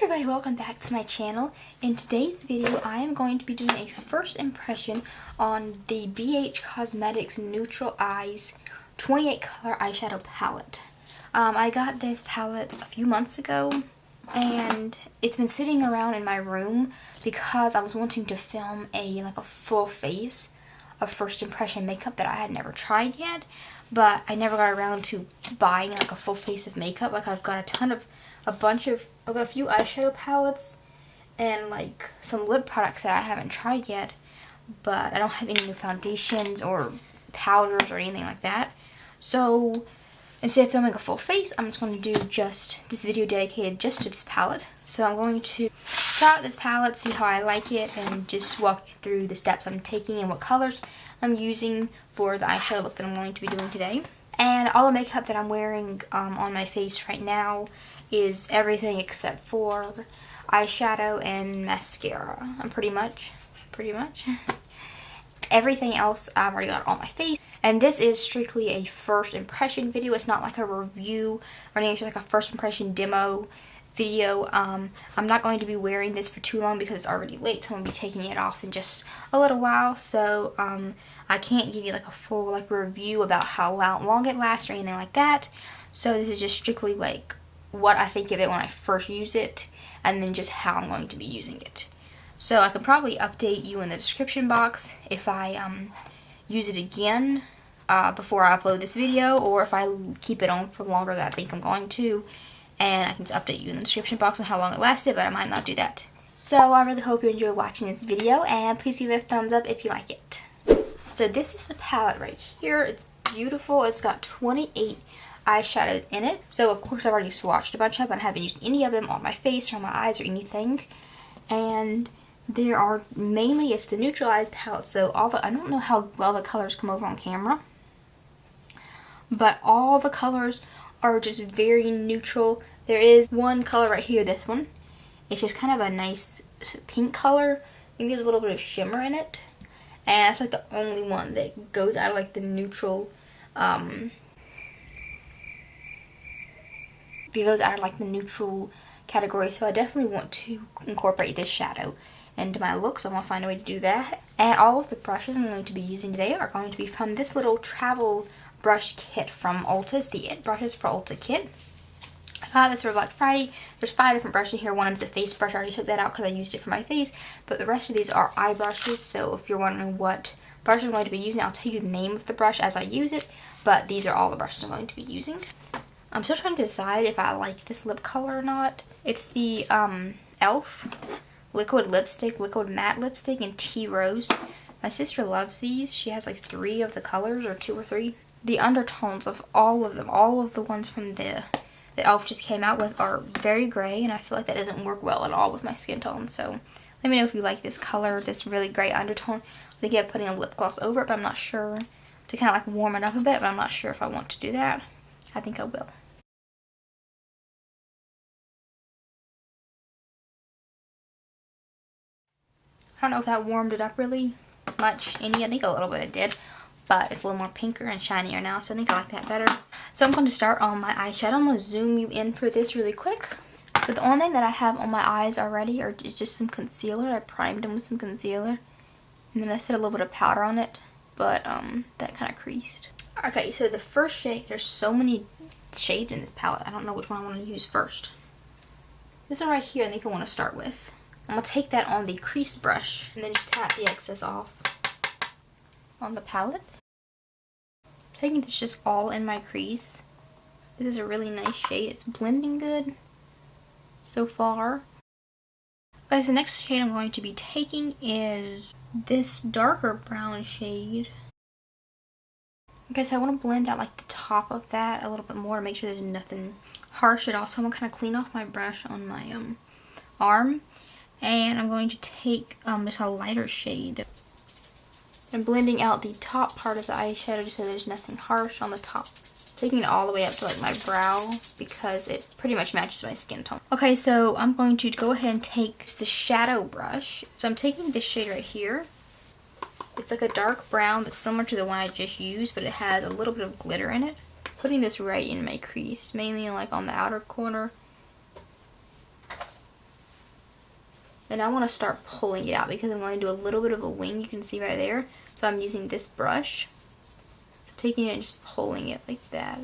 everybody, welcome back to my channel. In today's video, I am going to be doing a first impression on the BHCosmetics Neutral Eyes 28 Color Eyeshadow Palette. I got this palette a few months ago, and it's been sitting around in my room because I was wanting to film a full face of first impression makeup that I had never tried yet, but I never got around to buying a full face of makeup. I've got I've got a few eyeshadow palettes and some lip products that I haven't tried yet, but I don't have any new foundations or powders or anything like that. So instead of filming a full face, I'm just going to do just this video dedicated just to this palette. So I'm going to try out this palette, see how I like it, and just walk you through the steps I'm taking and what colors I'm using for the eyeshadow look that I'm going to be doing today. And all the makeup that I'm wearing on my face right now is everything except for eyeshadow and mascara. I'm pretty much everything else I've already got on my face. And this is strictly a first impression video. It's not like a review or anything. It's just like a first impression demo video. I'm not going to be wearing this for too long because it's already late, so I'm going to be taking it off in just a little while. So I can't give you a full review about how long it lasts or anything like that. So this is just strictly what I think of it when I first use it, and then just how I'm going to be using it. So I can probably update you in the description box if I use it again before I upload this video, or if I keep it on for longer than I think I'm going to, and I can just update you in the description box on how long it lasted, but I might not do that. So I really hope you enjoy watching this video, and please give it a thumbs up if you like it. So this is the palette right here. It's beautiful. It's got 28 eyeshadows in it. So of course I've already swatched a bunch of them. I haven't used any of them on my face or on my eyes or anything. And there are mainly, it's the Neutral Eyes palette, so I don't know how well the colors come over on camera, but all the colors are just very neutral. There is one color right here, this one. It's just kind of a nice pink color. I think there's a little bit of shimmer in it, and that's the only one that goes out of the neutral it goes out of the neutral category. So I definitely want to incorporate this shadow into my look, so I'm going to find a way to do that. And all of the brushes I'm going to be using today are going to be from this little travel brush kit from Ulta. It's the It Brushes for Ulta kit. I got this for Black Friday. There's 5 different brushes here. One of them is a face brush. I already took that out because I used it for my face, but the rest of these are eye brushes. So if you're wondering what brush I'm going to be using, I'll tell you the name of the brush as I use it, but these are all the brushes I'm going to be using. I'm still trying to decide if I like this lip color or not. It's the E.L.F. liquid lipstick, liquid matte lipstick in Tea Rose. My sister loves these. She has 3 of the colors, or 2 or 3. The undertones of all of them, all of the ones from the E.L.F. just came out with, are very gray, and I feel like that doesn't work well at all with my skin tone. So let me know if you like this color, this really gray undertone. I was thinking of putting a lip gloss over it, but I'm not sure, to kind of warm it up a bit, but I'm not sure if I want to do that. I think I will. I don't know if that warmed it up really much. I think a little bit it did, but it's a little more pinker and shinier now, so I think I like that better. So I'm going to start on my eyeshadow. I'm going to zoom you in for this really quick. So the only thing that I have on my eyes already is just some concealer. I primed them with some concealer, and then I set a little bit of powder on it, but that kind of creased. Okay, so the first shade, there's so many shades in this palette. I don't know which one I want to use first. This one right here I think I want to start with. I'm going to take that on the crease brush and then just tap the excess off on the palette. Taking this just all in my crease. This is a really nice shade. It's blending good so far. Guys, the next shade I'm going to be taking is this darker brown shade. Okay, so I want to blend out the top of that a little bit more to make sure there's nothing harsh at all. So I'm going to kind of clean off my brush on my arm. And I'm going to take just a lighter shade. I'm blending out the top part of the eyeshadow just so there's nothing harsh on the top. Taking it all the way up to my brow because it pretty much matches my skin tone. Okay, so I'm going to go ahead and take the shadow brush. So I'm taking this shade right here. It's a dark brown that's similar to the one I just used, but it has a little bit of glitter in it. Putting this right in my crease, mainly on the outer corner. And I want to start pulling it out because I'm going to do a little bit of a wing, you can see right there. So I'm using this brush. So taking it and just pulling it like that.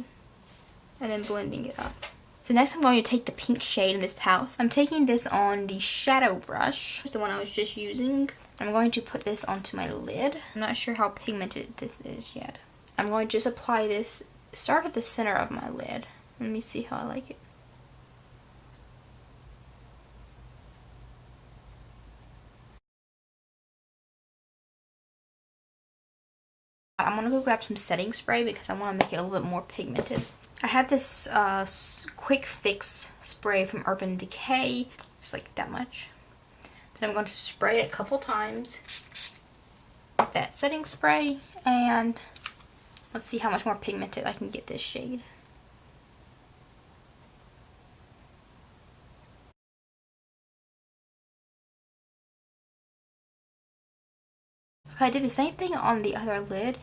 And then blending it up. So next I'm going to take the pink shade in this palette. I'm taking this on the shadow brush, the one I was just using. I'm going to put this onto my lid. I'm not sure how pigmented this is yet. I'm going to just apply this, start at the center of my lid. Let me see how I like it. I'm going to go grab some setting spray because I want to make it a little bit more pigmented. I have this quick fix spray from Urban Decay, just like that much. Then I'm going to spray it a couple times with that setting spray, and let's see how much more pigmented I can get this shade. Okay, I did the same thing on the other lid.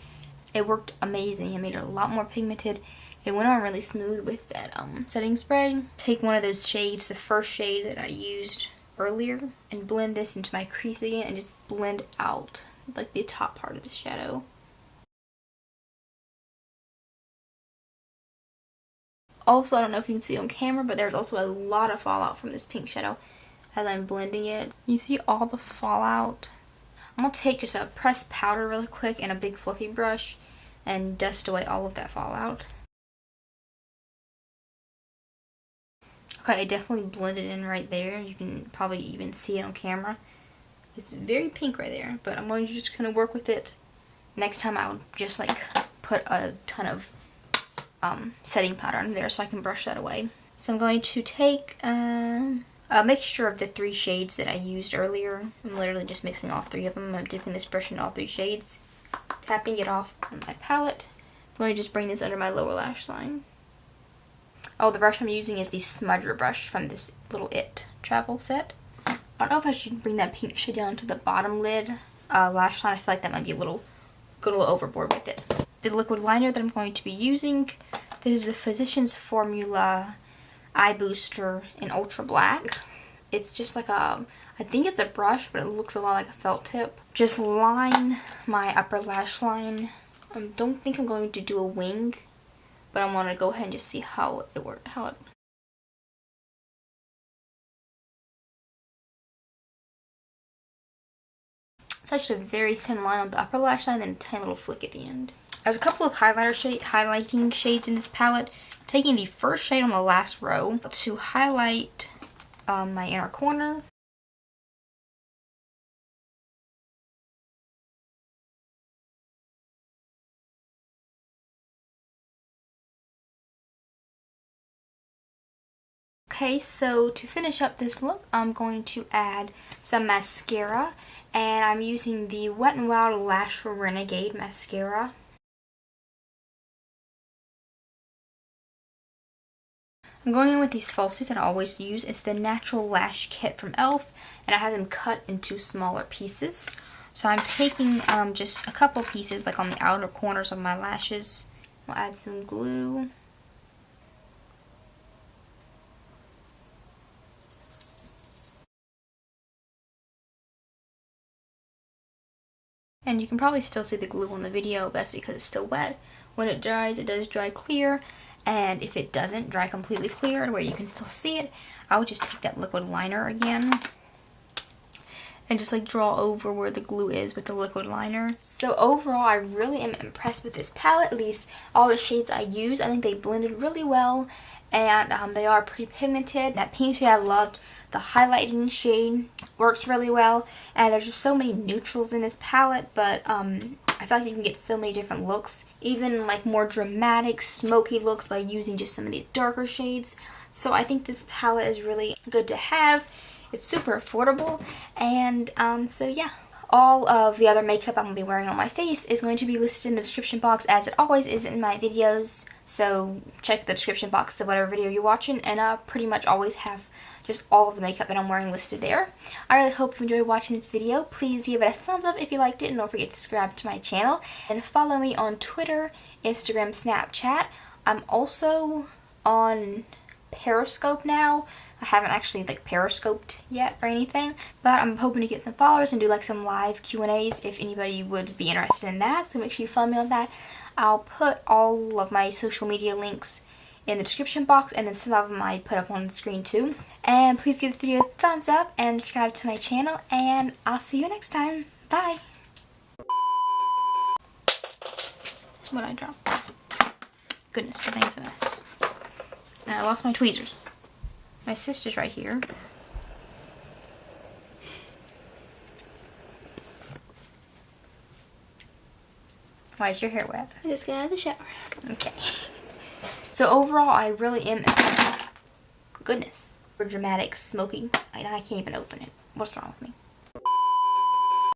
It worked amazing. It made it a lot more pigmented. It went on really smooth with that setting spray. Take one of those shades, the first shade that I used earlier, and blend this into my crease again and just blend out like the top part of the shadow. Also, I don't know if you can see on camera, but there's also a lot of fallout from this pink shadow as I'm blending it. You see all the fallout? I'm going to take just a pressed powder really quick and a big fluffy brush and dust away all of that fallout. Okay, I definitely blended in right there. You can probably even see it on camera. It's very pink right there, but I'm going to just kind of work with it. Next time I would just like put a ton of setting powder on there so I can brush that away. So I'm going to take a mixture of the 3 shades that I used earlier. I'm literally just mixing all 3 of them. I'm dipping this brush in all 3 shades, tapping it off on my palette. I'm going to just bring this under my lower lash line. Oh, the brush I'm using is the smudger brush from this little It travel set. I don't know if I should bring that pink shade down to the bottom lid lash line. I feel like that might be go a little overboard with it. The liquid liner that I'm going to be using, this is the Physicians Formula Eye Booster in Ultra Black. It's just like I think it's a brush, but it looks a lot like a felt tip. Just line my upper lash line. I don't think I'm going to do a wing, but I want to go ahead and just see how it works. It's actually a very thin line on the upper lash line and a tiny little flick at the end. There's a couple of highlighting shades in this palette. Taking the first shade on the last row to highlight my inner corner. Okay, so to finish up this look, I'm going to add some mascara, and I'm using the Wet n Wild Lash Renegade mascara. I'm going in with these falsies that I always use. It's the Natural Lash Kit from E.L.F, and I have them cut into smaller pieces. So I'm taking just a couple pieces like on the outer corners of my lashes. I'll add some glue. And you can probably still see the glue on the video, but that's because it's still wet. When it dries, it does dry clear. And if it doesn't dry completely clear where you can still see it, I would just take that liquid liner again and just like draw over where the glue is with the liquid liner. So overall, I really am impressed with this palette. At least all the shades I use, I think they blended really well, and they are pretty pigmented. That pink shade I loved. The highlighting shade works really well, and there's just so many neutrals in this palette, but I feel like you can get so many different looks, even like more dramatic, smoky looks by using just some of these darker shades. So I think this palette is really good to have. It's super affordable, and so yeah. All of the other makeup I'm going to be wearing on my face is going to be listed in the description box, as it always is in my videos. So check the description box of whatever video you're watching, and I pretty much always have just all of the makeup that I'm wearing listed there. I really hope you enjoyed watching this video. Please give it a thumbs up if you liked it, and don't forget to subscribe to my channel. And follow me on Twitter, Instagram, Snapchat. I'm also on Periscope now. I haven't actually like periscoped yet or anything, but I'm hoping to get some followers and do like some live Q&As if anybody would be interested in that. So make sure you follow me on that. I'll put all of my social media links in the description box, and then some of them I put up on the screen too. And please give the video a thumbs up and subscribe to my channel, and I'll see you next time. Bye. What'd I drop? Goodness, everything's a mess. And I lost my tweezers. My sister's right here. Why is your hair wet? I just got out of the shower. Okay. So overall, I really am impressed. Goodness. For dramatic, smoky. I can't even open it. What's wrong with me?